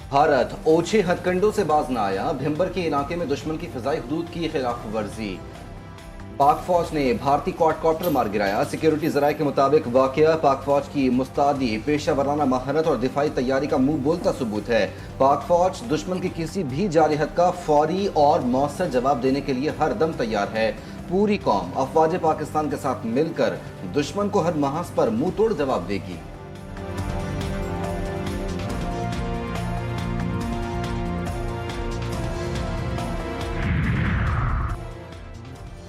भारत ओछे हथकंडों से बाज न आया, भिंबर के इलाके में दुश्मन की फिजाई हदूद की खिलाफ वर्जी। पाक फौज ने भारतीय क्वाडकॉप्टर मार गिराया। सिक्योरिटी जराये के मुताबिक वाकया पाक फौज की मुस्तादी, पेशा वराना महारत और दिफाई तैयारी का मुंह बोलता सबूत है। पाक फौज दुश्मन की किसी भी जारहत का फौरी और मौसर जवाब देने के लिए हर दम तैयार है। पूरी कौम अफवाज पाकिस्तान के साथ मिलकर दुश्मन को हर महाज पर मुंह तोड़ जवाब देगी।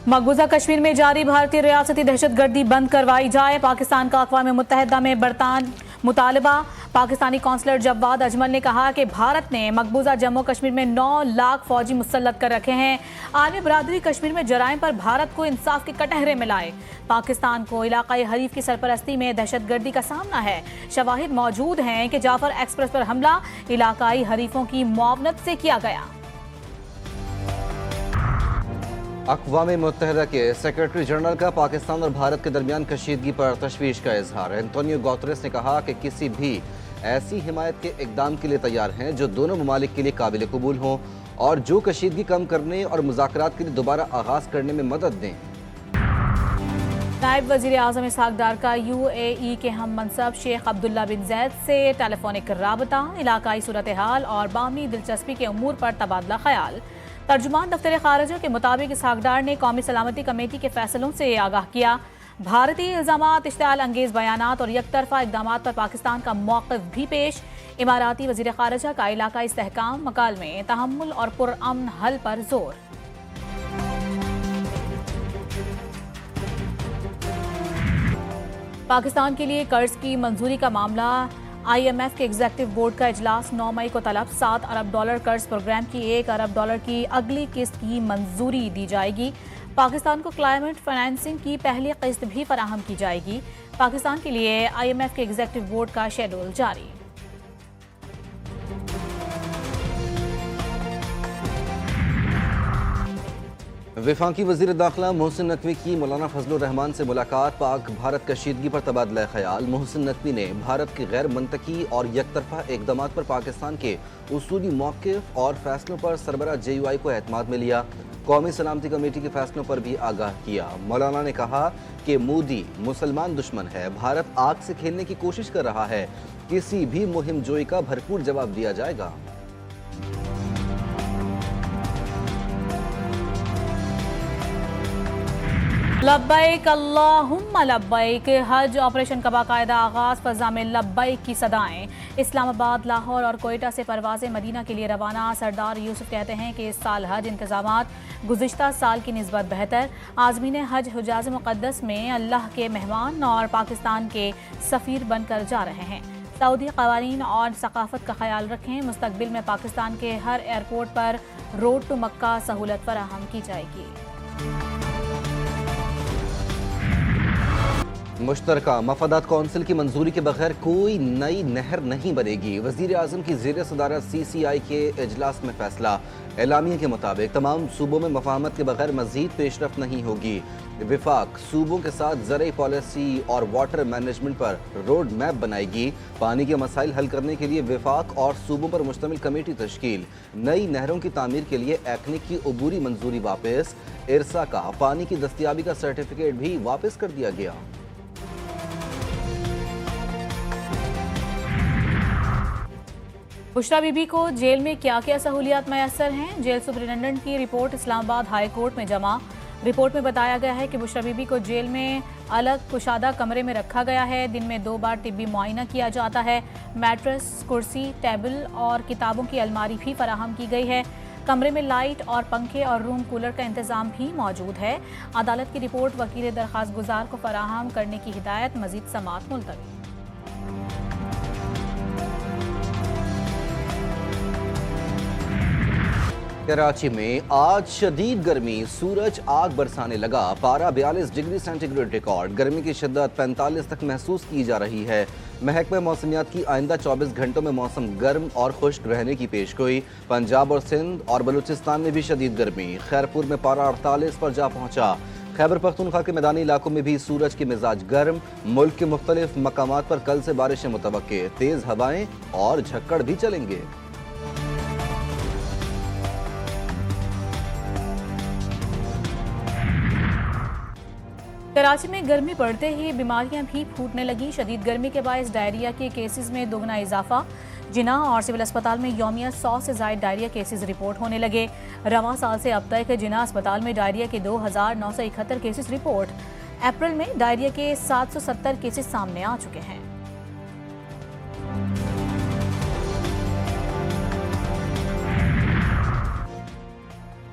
मकबूजा कश्मीर में जारी भारतीय रियासती दहशतगर्दी बंद करवाई जाए। पाकिस्तान का अक़वाम मुत्तहिदा में बरतान मुतालबा। पाकिस्तानी कौंसलर जवाद अजमल ने कहा कि भारत ने मकबूजा जम्मू कश्मीर में 9 लाख फौजी मुसल्लत कर रखे हैं। आलमी बरादरी कश्मीर में जराइम पर भारत को इंसाफ के कटहरे में लाए। पाकिस्तान को इलाकाई हरीफ की सरपरस्ती में दहशतगर्दी का सामना है। शवाहिद मौजूद हैं कि जाफर एक्सप्रेस पर हमला इलाकाई हरीफों की मुआवनत से किया गया। अक़वाम मुत्तहिदा के सेक्रेटरी जनरल का पाकिस्तान और भारत के दरमियान कशीदगी पर तशवीश का इजहार। एंटोनियो गुतेरेस ने कहा कि किसी भी ऐसी हिमायत के इक़दाम के लिए तैयार हैं जो दोनों ममालिक के लिए काबिल कबूल हों और जो कशीदगी कम करने और मुज़ाकरात के लिए दोबारा आगाज़ करने में मदद दें। नायब वज़ीर आज़म इसहाक़ डार का UAE के हम मनसब शेख अब्दुल्ला बिन जैद से टेलीफोनिक राबता। इलाकाई सूरत हाल और बामी दिलचस्पी के अमूर पर तबादला ख्याल। तर्जुमान दफ्तर खारजा के मुताबिक इसहाक़ डार ने कौमी सलामती कमेटी के फैसलों से आगाह किया। भारतीय इल्ज़ामात, इश्तिआल अंगेज़ बयानात और यकतरफा इक़दामात पर पाकिस्तान का मौक़िफ़ भी पेश। इमाराती वज़ीर खारजा का इलाकाई इस्तेहकाम, मकालमे, तहम्मुल और पुरअमन हल पर जोर। पाकिस्तान के लिए कर्ज की मंजूरी का मामला। IMF के एग्जीक्यूटिव बोर्ड का इजलास 9 मई को तलब। $7 अरब कर्ज प्रोग्राम की $1 अरब की अगली किस्त की मंजूरी दी जाएगी। पाकिस्तान को क्लाइमेट फाइनेंसिंग की पहली किस्त भी फराहम की जाएगी। पाकिस्तान के लिए IMF के एग्जीक्यूटिव बोर्ड का शेड्यूल जारी। वफाकी वज़ीर दाखिला मोहसिन नकवी की मौलाना फजलुर रहमान से मुलाकात। पाक भारत कशीदगी पर तबादला ख्याल। मोहसिन नकवी ने भारत के गैर मंतकी और यकतरफा इक़दामात पर पाकिस्तान के उसूली मौक़िफ़ और फैसलों पर सरबराह JUI को एतमाद में लिया। कौमी सलामती कमेटी के फैसलों पर भी आगाह किया। मौलाना ने कहा कि मोदी मुसलमान दुश्मन है, भारत आग से खेलने की कोशिश कर रहा है, किसी भी मुहिम जोई का भरपूर जवाब दिया जाएगा। लब्बैक अल्लाहुम्मा लब्बैक। हज ऑपरेशन का बाकायदा आगाज़, फ़ज़ा में लब्बैक की सदाएं। इस्लामाबाद, लाहौर और कोयटा से परवाज़ें मदीना के लिए रवाना। सरदार यूसुफ कहते हैं कि इस साल हज इंतज़ामात गुज़िश्ता साल की निस्बत बेहतर। आज़मीन हज हुजाज मुक़द्दस में अल्लाह के मेहमान और पाकिस्तान के सफ़ीर बनकर जा रहे हैं। सऊदी क़वानीन और सक़ाफ़त का ख्याल रखें। मुस्तक़बिल में पाकिस्तान के हर एयरपोर्ट पर रोड टू मक्का सहूलत फराहम की जाएगी। मुश्तरका मफादात कौंसिल की मंजूरी के बगैर कोई नई नहर नहीं बनेगी। वज़ीर आज़म की ज़ेर सदारत CCI के इजलास में फैसला। एलामिया के मुताबिक तमाम सूबों में मफाहमत के बगैर मज़ीद पेशरफ्त नहीं होगी। विफाक सूबों के साथ ज़राई पॉलिसी और वाटर मैनेजमेंट पर रोड मैप बनाएगी। पानी के मसाइल हल करने के लिए विफाक और सूबों पर मुश्तमिल कमेटी तश्कील। नई नहरों की तामीर के लिए एक्निक की अबूरी मंजूरी वापस। इरसा का पानी की दस्तियाबी का सर्टिफिकेट भी वापस कर दिया गया। बुशरा बीबी को जेल में क्या क्या सहूलियात मैसर हैं? जेल सुपरिटेंडेंट की रिपोर्ट इस्लामाबाद हाई कोर्ट में जमा। रिपोर्ट में बताया गया है कि बुशरा बीबी को जेल में अलग कुशादा कमरे में रखा गया है। दिन में 2 बार तिब्बी मुआयना किया जाता है। मैट्रेस, कुर्सी, टेबल और किताबों की अलमारी भी फराहम की गई है। कमरे में लाइट और पंखे और रूम कूलर का इंतजाम भी मौजूद है। अदालत की रिपोर्ट वकील दरख्वास्त गुजार को फराहम करने की हिदायत। मजीद समाअत मुलतवी। कराची में आज शदीद गर्मी, सूरज आग बरसाने लगा। पारा 42 डिग्री सेंटीग्रेड रिकॉर्ड। गर्मी की शिद्दत 45 तक महसूस की जा रही है। महकमा मौसमियात की आइंदा 24 घंटों में मौसम गर्म और खुश्क रहने की पेशगोई। पंजाब और सिंध और बलूचिस्तान में भी शदीद गर्मी। खैरपुर में पारा 48 पर जा पहुंचा। खैबर पख्तूनख्वा के मैदानी इलाकों में भी सूरज के मिजाज गर्म। मुल्क के मुख्तलिफ मकामात पर कल से बारिशें मुतवक्के। तेज हवाएं और झक्कड़ भी चलेंगे। कराची में गर्मी बढ़ते ही बीमारियां भी फूटने लगी। शदीद गर्मी के बायस डायरिया के केसेस में दोगुना इजाफा। जिना और सिविल अस्पताल में यौमिया 100 से ज़ायद डायरिया केसेस रिपोर्ट होने लगे। रवां साल से अब तक जिना अस्पताल में डायरिया के 2971 केसेस रिपोर्ट। अप्रैल में डायरिया के 770 केसेस सामने आ चुके हैं।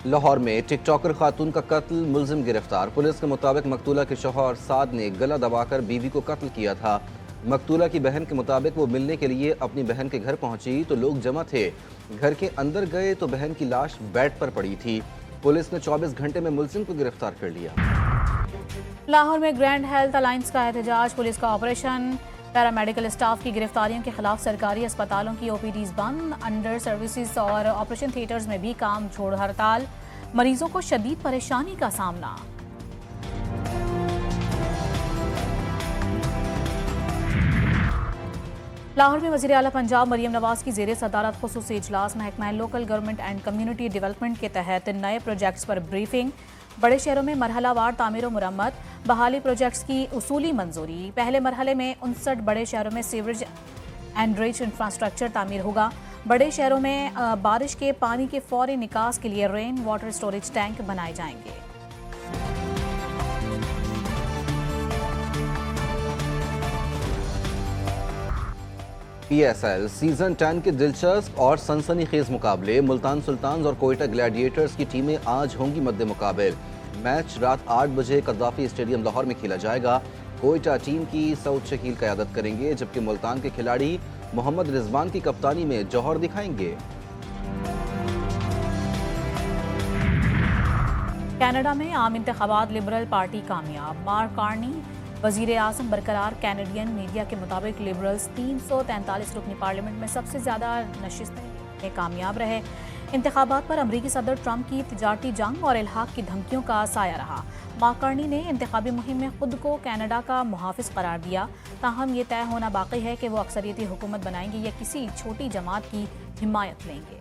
लाहौर में टिकटॉकर खातून का कत्ल, मुलजिम गिरफ्तार। पुलिस के मुताबिक मकतूला के शौहर साद ने गला दबाकर बीवी को कत्ल किया था। मकतूला की बहन के मुताबिक वो मिलने के लिए अपनी बहन के घर पहुंची तो लोग जमा थे। घर के अंदर गए तो बहन की लाश बेड पर पड़ी थी। पुलिस ने 24 घंटे में मुलजिम को गिरफ्तार कर लिया। लाहौर में ग्रैंड हेल्थ अलायंस का एहतजाज, पुलिस का ऑपरेशन। पैरामेडिकल स्टाफ की गिरफ्तारियों के खिलाफ सरकारी अस्पतालों की ओपीडीज बंद। अंडर सर्विसेज और ऑपरेशन थिएटर्स में भी काम छोड़ हड़ताल। मरीजों को शदीद परेशानी का सामना। लाहौर में वज़ीर आला पंजाब मरियम नवाज की ज़ेरे सदारत खुसूसी इजलास। महकमा local government and community development के तहत नए प्रोजेक्ट्स पर ब्रीफिंग। बड़े शहरों में मरहलावार तामीर और मुरम्मत, बहाली प्रोजेक्ट्स की उसूली मंजूरी। पहले मरहले में 59 बड़े शहरों में सीवरेज एंड ड्रेनेज इंफ्रास्ट्रक्चर तामीर होगा। बड़े शहरों में बारिश के पानी के फौरी निकास के लिए रेन वाटर स्टोरेज टैंक बनाए जाएंगे। PSL सीजन 10 के दिलचस्प और सनसनीखेज मुकाबले। मुल्तान सुल्तान्स और कोयटा ग्लैडिएटर्स की टीमें आज होंगी मद्दे मुकाबले। मैच रात 8 बजे कद्दाफी स्टेडियम लाहौर में खेला जाएगा। कोयटा टीम की सऊद शकील क़यादत करेंगे, जबकि मुल्तान के खिलाड़ी मोहम्मद रिजवान की कप्तानी में जौहर दिखाएंगे। कनाडा में आम इंतखाबात, लिबरल पार्टी कामयाब। मार्क कार्नी वजीर आज़म बरकरार। कैनेडियन मीडिया के मुताबिक लिबरल्स 343 रुकनी पार्लियामेंट में सबसे ज़्यादा नशिस्तें में कामयाब रहे। इंतखाबात पर अमरीकी सदर ट्रंप की तिजारती जंग और इल्हाक की धमकियों का साया रहा। मार्कर्नी ने इंतखाबी मुहिम में खुद को कनाडा का मुहाफिज करार दिया। ताहम ये तय होना बाकी है कि वो अक्सरियती हुकूमत बनाएंगे या किसी छोटी जमात की हिमायत लेंगे।